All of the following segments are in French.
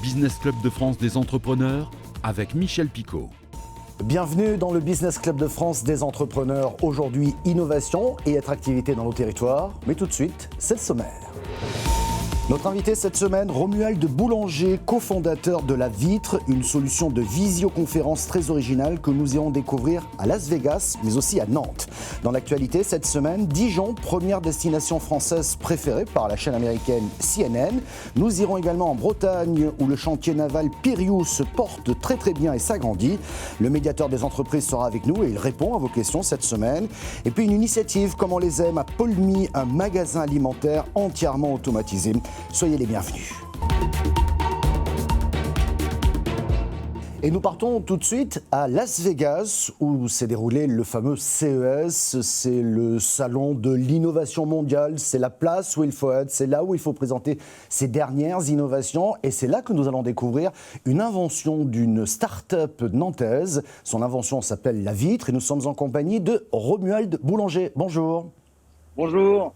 Business Club de France des entrepreneurs avec Michel Picot. Bienvenue dans le Business Club de France des entrepreneurs. Aujourd'hui, innovation et attractivité dans nos territoires. Mais tout de suite, c'est le sommaire. Notre invité cette semaine, Romuald Boulanger, cofondateur de La Vitre, une solution de visioconférence très originale que nous irons découvrir à Las Vegas, mais aussi à Nantes. Dans l'actualité cette semaine, Dijon, première destination française préférée par la chaîne américaine CNN. Nous irons également en Bretagne, où le chantier naval Piriou se porte très bien et s'agrandit. Le médiateur des entreprises sera avec nous et il répond à vos questions cette semaine. Et puis une initiative, comme on les aime, à Paulmy, un magasin alimentaire entièrement automatisé. Soyez les bienvenus. Et nous partons tout de suite à Las Vegas, où s'est déroulé le fameux CES. C'est le salon de l'innovation mondiale, c'est la place où il faut être, c'est là où il faut présenter ses dernières innovations. Et c'est là que nous allons découvrir une invention d'une start-up nantaise. Son invention s'appelle La Vitre et nous sommes en compagnie de Romuald Boulanger. Bonjour. Bonjour.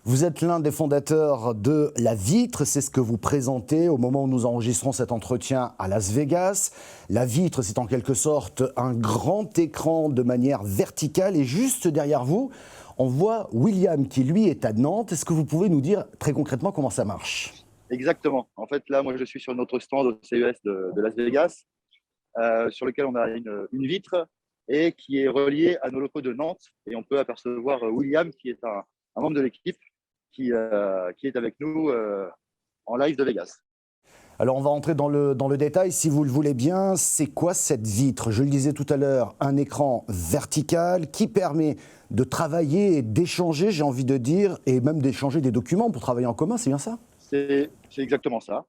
Vous êtes l'un des fondateurs de La Vitre, c'est ce que vous présentez au moment où nous enregistrons cet entretien à Las Vegas. La Vitre, c'est en quelque sorte un grand écran de manière verticale et juste derrière vous, on voit William qui lui est à Nantes. Est-ce que vous pouvez nous dire très concrètement comment ça marche ? Exactement. En fait, là, moi, je suis sur notre stand au CES de Las Vegas, sur lequel on a une vitre et qui est reliée à nos locaux de Nantes. Et on peut apercevoir William, qui est un membre de l'équipe, qui est avec nous en live de Vegas. Alors on va rentrer dans le détail, si vous le voulez bien. C'est quoi cette vitre ? Je le disais tout à l'heure, un écran vertical qui permet de travailler et d'échanger, j'ai envie de dire, et même d'échanger des documents pour travailler en commun, c'est bien ça ? C'est exactement ça.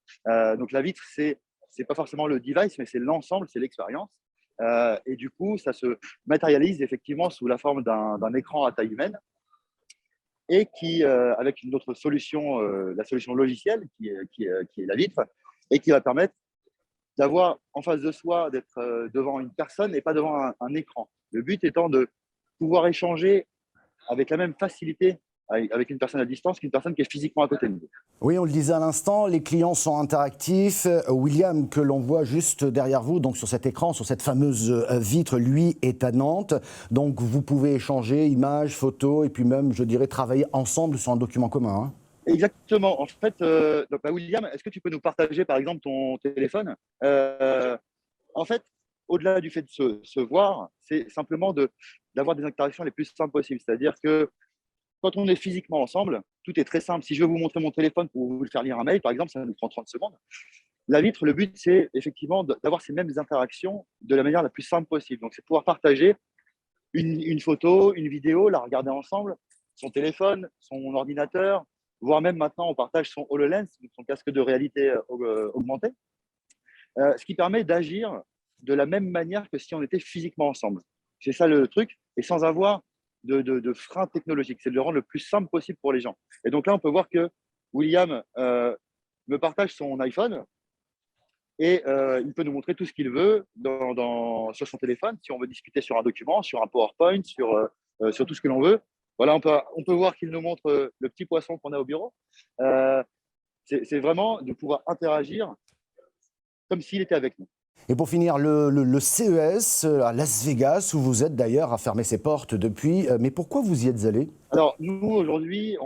Donc la vitre, c'est pas forcément le device, mais c'est l'ensemble, c'est l'expérience. Et du coup, ça se matérialise effectivement sous la forme d'un écran à taille humaine, et qui, avec une autre solution, la solution logicielle, qui est La Vitre, et qui va permettre d'avoir en face de soi, d'être devant une personne et pas devant un écran. Le but étant de pouvoir échanger avec la même facilité avec une personne à distance qu'une personne qui est physiquement à côté de nous. Oui, on le disait à l'instant, les clients sont interactifs. William, que l'on voit juste derrière vous, donc sur cet écran, sur cette fameuse vitre, lui est à Nantes. Donc vous pouvez échanger images, photos et puis même, je dirais, travailler ensemble sur un document commun. Hein. Exactement. En fait, William, est-ce que tu peux nous partager par exemple ton téléphone ? En fait, au-delà du fait de se voir, c'est simplement d'avoir des interactions les plus simples possibles. C'est-à-dire que quand on est physiquement ensemble, tout est très simple. Si je veux vous montrer mon téléphone pour vous faire lire un mail, par exemple, ça nous prend 30 secondes. La vitre, le but, c'est effectivement d'avoir ces mêmes interactions de la manière la plus simple possible. Donc, c'est pouvoir partager une photo, une vidéo, la regarder ensemble, son téléphone, son ordinateur, voire même maintenant, on partage son HoloLens, son casque de réalité augmentée, ce qui permet d'agir de la même manière que si on était physiquement ensemble. C'est ça le truc, et sans avoir de frein technologique. C'est de le rendre le plus simple possible pour les gens. Et donc là, on peut voir que William me partage son iPhone et il peut nous montrer tout ce qu'il veut sur son téléphone, si on veut discuter sur un document, sur un PowerPoint, sur tout ce que l'on veut. Voilà, on peut voir qu'il nous montre le petit poisson qu'on a au bureau. C'est vraiment de pouvoir interagir comme s'il était avec nous. Et pour finir, le CES à Las Vegas, où vous êtes d'ailleurs, a fermé ses portes depuis. Mais pourquoi vous y êtes allé ? Alors, nous, aujourd'hui,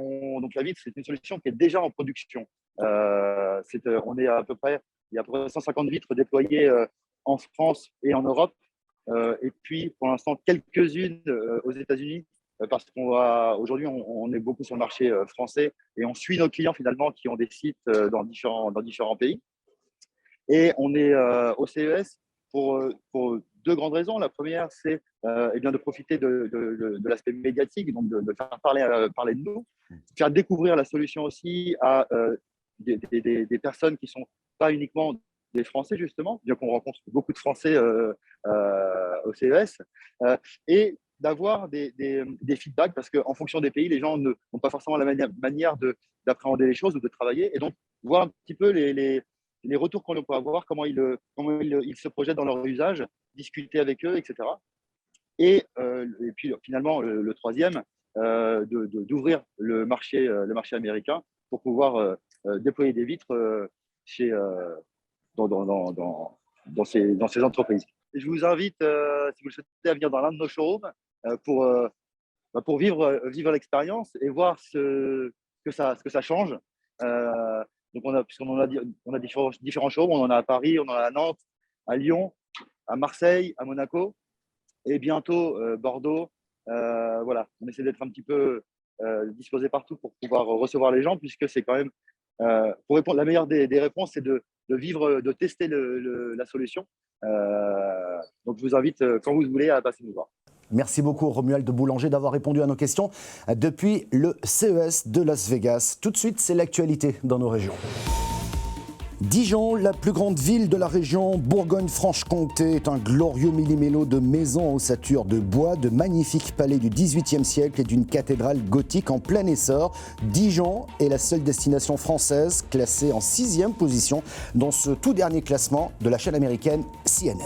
donc La Vitre, c'est une solution qui est déjà en production. On est il y a à peu près 150 vitres déployées en France et en Europe. Et puis, pour l'instant, quelques-unes aux États-Unis, parce qu'aujourd'hui, on est beaucoup sur le marché français et on suit nos clients finalement qui ont des sites dans différents pays. Et on est au CES pour deux grandes raisons. La première, c'est de profiter de l'aspect médiatique, donc de faire parler de nous, faire découvrir la solution aussi à des personnes qui ne sont pas uniquement des Français, justement, bien qu'on rencontre beaucoup de Français au CES, et d'avoir des feedbacks, parce qu'en fonction des pays, les gens n'ont pas forcément la manière d'appréhender les choses ou de travailler, et donc voir un petit peu les retours qu'on peut avoir, comment ils se projettent dans leur usage, discuter avec eux, etc. Et puis finalement, le troisième, d'ouvrir le marché américain pour pouvoir déployer des vitres dans ces entreprises. Et je vous invite, si vous le souhaitez, à venir dans l'un de nos showrooms pour vivre l'expérience et voir ce que ça change. Donc on a différents showrooms, on en a à Paris, on en a à Nantes, à Lyon, à Marseille, à Monaco et bientôt Bordeaux. Voilà, on essaie d'être un petit peu disposé partout pour pouvoir recevoir les gens, puisque c'est quand même, pour répondre, la meilleure des réponses, c'est de vivre, de tester la solution. Donc je vous invite, quand vous voulez, à passer nous voir. Merci beaucoup Romuald de Boulanger d'avoir répondu à nos questions depuis le CES de Las Vegas. Tout de suite, c'est l'actualité dans nos régions. Dijon, la plus grande ville de la région Bourgogne-Franche-Comté, est un glorieux millimélo de maisons à ossature de bois, de magnifiques palais du XVIIIe siècle et d'une cathédrale gothique en plein essor. Dijon est la seule destination française classée en 6e position dans ce tout dernier classement de la chaîne américaine CNN.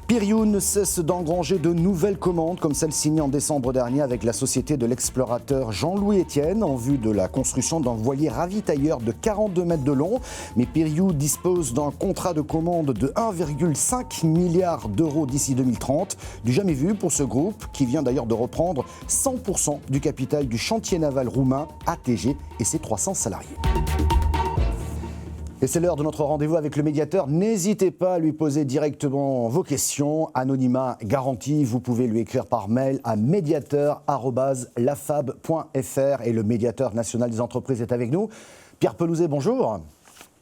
Piriou ne cesse d'engranger de nouvelles commandes comme celle signée en décembre dernier avec la société de l'explorateur Jean-Louis Etienne en vue de la construction d'un voilier ravitailleur de 42 mètres de long. Mais Piriou dispose d'un contrat de commande de 1,5 milliard d'euros d'ici 2030. Du jamais vu pour ce groupe qui vient d'ailleurs de reprendre 100% du capital du chantier naval roumain ATG et ses 300 salariés. Et c'est l'heure de notre rendez-vous avec le médiateur. N'hésitez pas à lui poser directement vos questions. Anonymat garanti, vous pouvez lui écrire par mail à médiateur@lafab.fr. Et le médiateur national des entreprises est avec nous. Pierre Pelouzet, bonjour.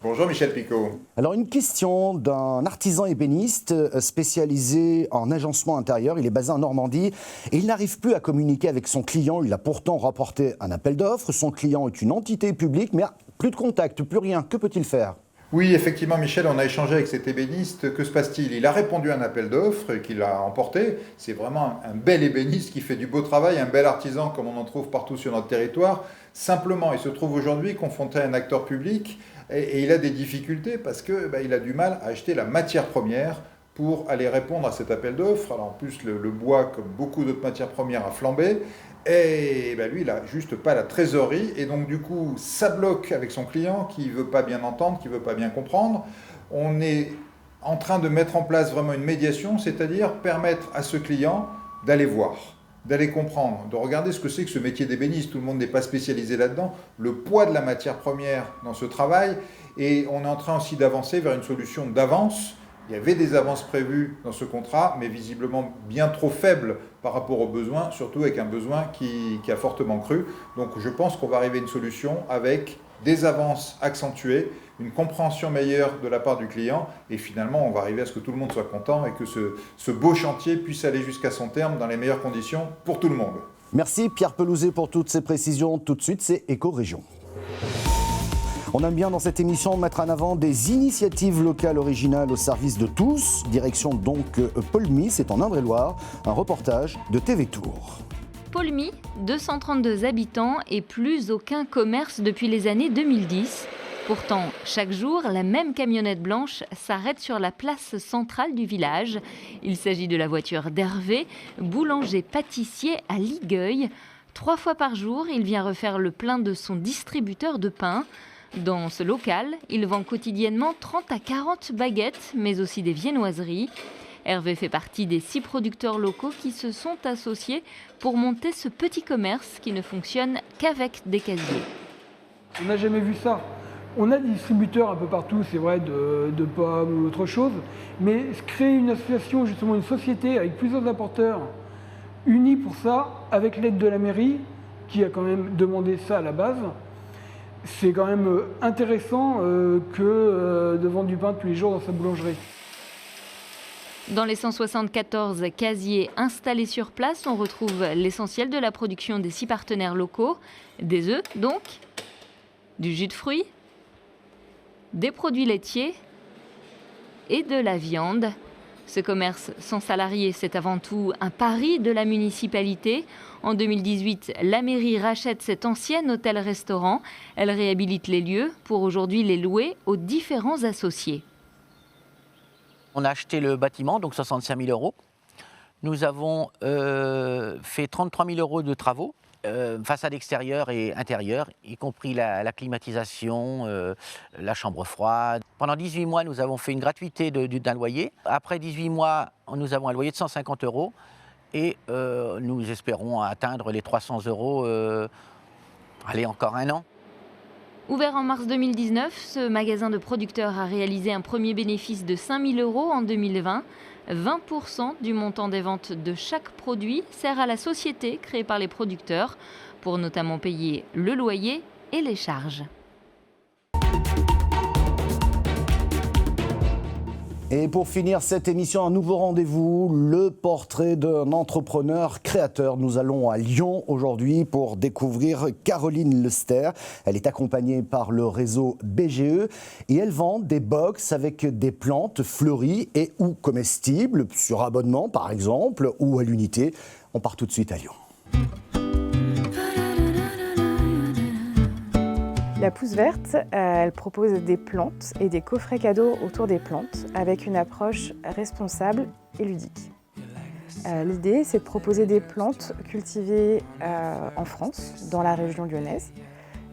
Bonjour Michel Picot. Alors une question d'un artisan ébéniste spécialisé en agencement intérieur. Il est basé en Normandie et il n'arrive plus à communiquer avec son client. Il a pourtant rapporté un appel d'offres. Son client est une entité publique, mais plus de contact, plus rien. Que peut-il faire ? Oui, effectivement, Michel, on a échangé avec cet ébéniste. Que se passe-t-il ? Il a répondu à un appel d'offres qu'il a emporté. C'est vraiment un bel ébéniste qui fait du beau travail, un bel artisan comme on en trouve partout sur notre territoire. Simplement, il se trouve aujourd'hui confronté à un acteur public et il a des difficultés parce qu'il a du mal à acheter la matière première pour aller répondre à cet appel d'offres. Alors en plus, le bois, comme beaucoup d'autres matières premières, a flambé. Et lui, il n'a juste pas la trésorerie. Et donc, du coup, ça bloque avec son client qui ne veut pas bien entendre, qui ne veut pas bien comprendre. On est en train de mettre en place vraiment une médiation, c'est-à-dire permettre à ce client d'aller voir, d'aller comprendre, de regarder ce que c'est que ce métier d'ébéniste. Tout le monde n'est pas spécialisé là-dedans. Le poids de la matière première dans ce travail. Et on est en train aussi d'avancer vers une solution d'avance. Il y avait des avances prévues dans ce contrat, mais visiblement bien trop faibles par rapport aux besoins, surtout avec un besoin qui a fortement cru. Donc je pense qu'on va arriver à une solution avec des avances accentuées, une compréhension meilleure de la part du client, et finalement on va arriver à ce que tout le monde soit content et que ce beau chantier puisse aller jusqu'à son terme dans les meilleures conditions pour tout le monde. Merci Pierre Pelouzet pour toutes ces précisions. Tout de suite, c'est Éco-Région. On aime bien dans cette émission mettre en avant des initiatives locales originales au service de tous. Direction donc Paulmy, c'est en Indre-et-Loire, un reportage de TV Tour. Paulmy, 232 habitants et plus aucun commerce depuis les années 2010. Pourtant, chaque jour, la même camionnette blanche s'arrête sur la place centrale du village. Il s'agit de la voiture d'Hervé, boulanger-pâtissier à Ligueuil. 3 fois par jour, il vient refaire le plein de son distributeur de pain. Dans ce local, il vend quotidiennement 30 à 40 baguettes, mais aussi des viennoiseries. Hervé fait partie des 6 producteurs locaux qui se sont associés pour monter ce petit commerce qui ne fonctionne qu'avec des casiers. On n'a jamais vu ça. On a des distributeurs un peu partout, c'est vrai, de pommes ou autre chose, mais créer une association, justement une société avec plusieurs importeurs unis pour ça, avec l'aide de la mairie, qui a quand même demandé ça à la base, c'est quand même intéressant que de vendre du pain tous les jours dans sa boulangerie. Dans les 174 casiers installés sur place, on retrouve l'essentiel de la production des 6 partenaires locaux. Des œufs donc, du jus de fruits, des produits laitiers et de la viande. Ce commerce sans salariés, c'est avant tout un pari de la municipalité. En 2018, la mairie rachète cet ancien hôtel-restaurant. Elle réhabilite les lieux pour aujourd'hui les louer aux différents associés. On a acheté le bâtiment, donc 65 000 €. Nous avons fait 33 000 € de travaux façade extérieure et intérieure, y compris la climatisation, la chambre froide. Pendant 18 mois, nous avons fait une gratuité d'un loyer. Après 18 mois, nous avons un loyer de 150 € et nous espérons atteindre les 300 €, allez, encore un an. Ouvert en mars 2019, ce magasin de producteurs a réalisé un premier bénéfice de 5 000 € en 2020. 20% du montant des ventes de chaque produit sert à la société créée par les producteurs pour notamment payer le loyer et les charges. Et pour finir cette émission, un nouveau rendez-vous, le portrait d'un entrepreneur créateur. Nous allons à Lyon aujourd'hui pour découvrir Caroline Lester. Elle est accompagnée par le réseau BGE et elle vend des box avec des plantes fleuries et ou comestibles, sur abonnement par exemple, ou à l'unité. On part tout de suite à Lyon. La Pousse Verte, elle propose des plantes et des coffrets cadeaux autour des plantes avec une approche responsable et ludique. L'idée, c'est de proposer des plantes cultivées en France, dans la région lyonnaise,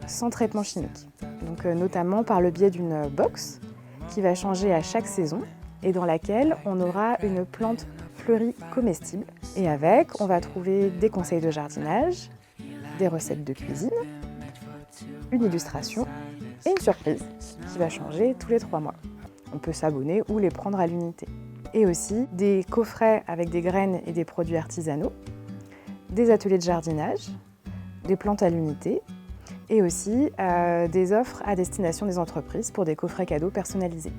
sans traitement chimique. Donc, notamment par le biais d'une box qui va changer à chaque saison et dans laquelle on aura une plante fleurie comestible. Et avec, on va trouver des conseils de jardinage, des recettes de cuisine, une illustration et une surprise qui va changer tous les 3 mois. On peut s'abonner ou les prendre à l'unité. Et aussi des coffrets avec des graines et des produits artisanaux, des ateliers de jardinage, des plantes à l'unité et aussi des offres à destination des entreprises pour des coffrets cadeaux personnalisés.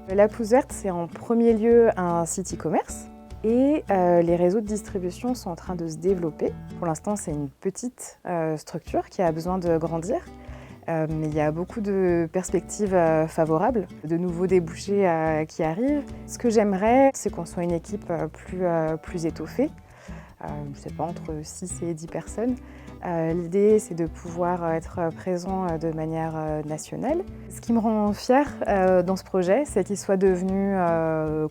La Pousse Verte, c'est en premier lieu un site e-commerce et les réseaux de distribution sont en train de se développer. Pour l'instant, c'est une petite structure qui a besoin de grandir. Mais il y a beaucoup de perspectives favorables, de nouveaux débouchés qui arrivent. Ce que j'aimerais, c'est qu'on soit une équipe plus étoffée, je ne sais pas, entre 6 et 10 personnes. L'idée, c'est de pouvoir être présent de manière nationale. Ce qui me rend fière dans ce projet, c'est qu'il soit devenu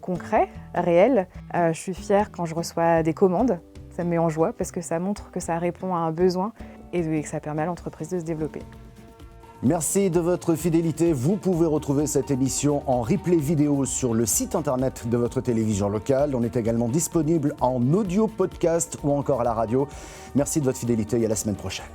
concret, réel. Je suis fière quand je reçois des commandes. Ça me met en joie parce que ça montre que ça répond à un besoin et que ça permet à l'entreprise de se développer. Merci de votre fidélité. Vous pouvez retrouver cette émission en replay vidéo sur le site internet de votre télévision locale. On est également disponible en audio podcast ou encore à la radio. Merci de votre fidélité et à la semaine prochaine.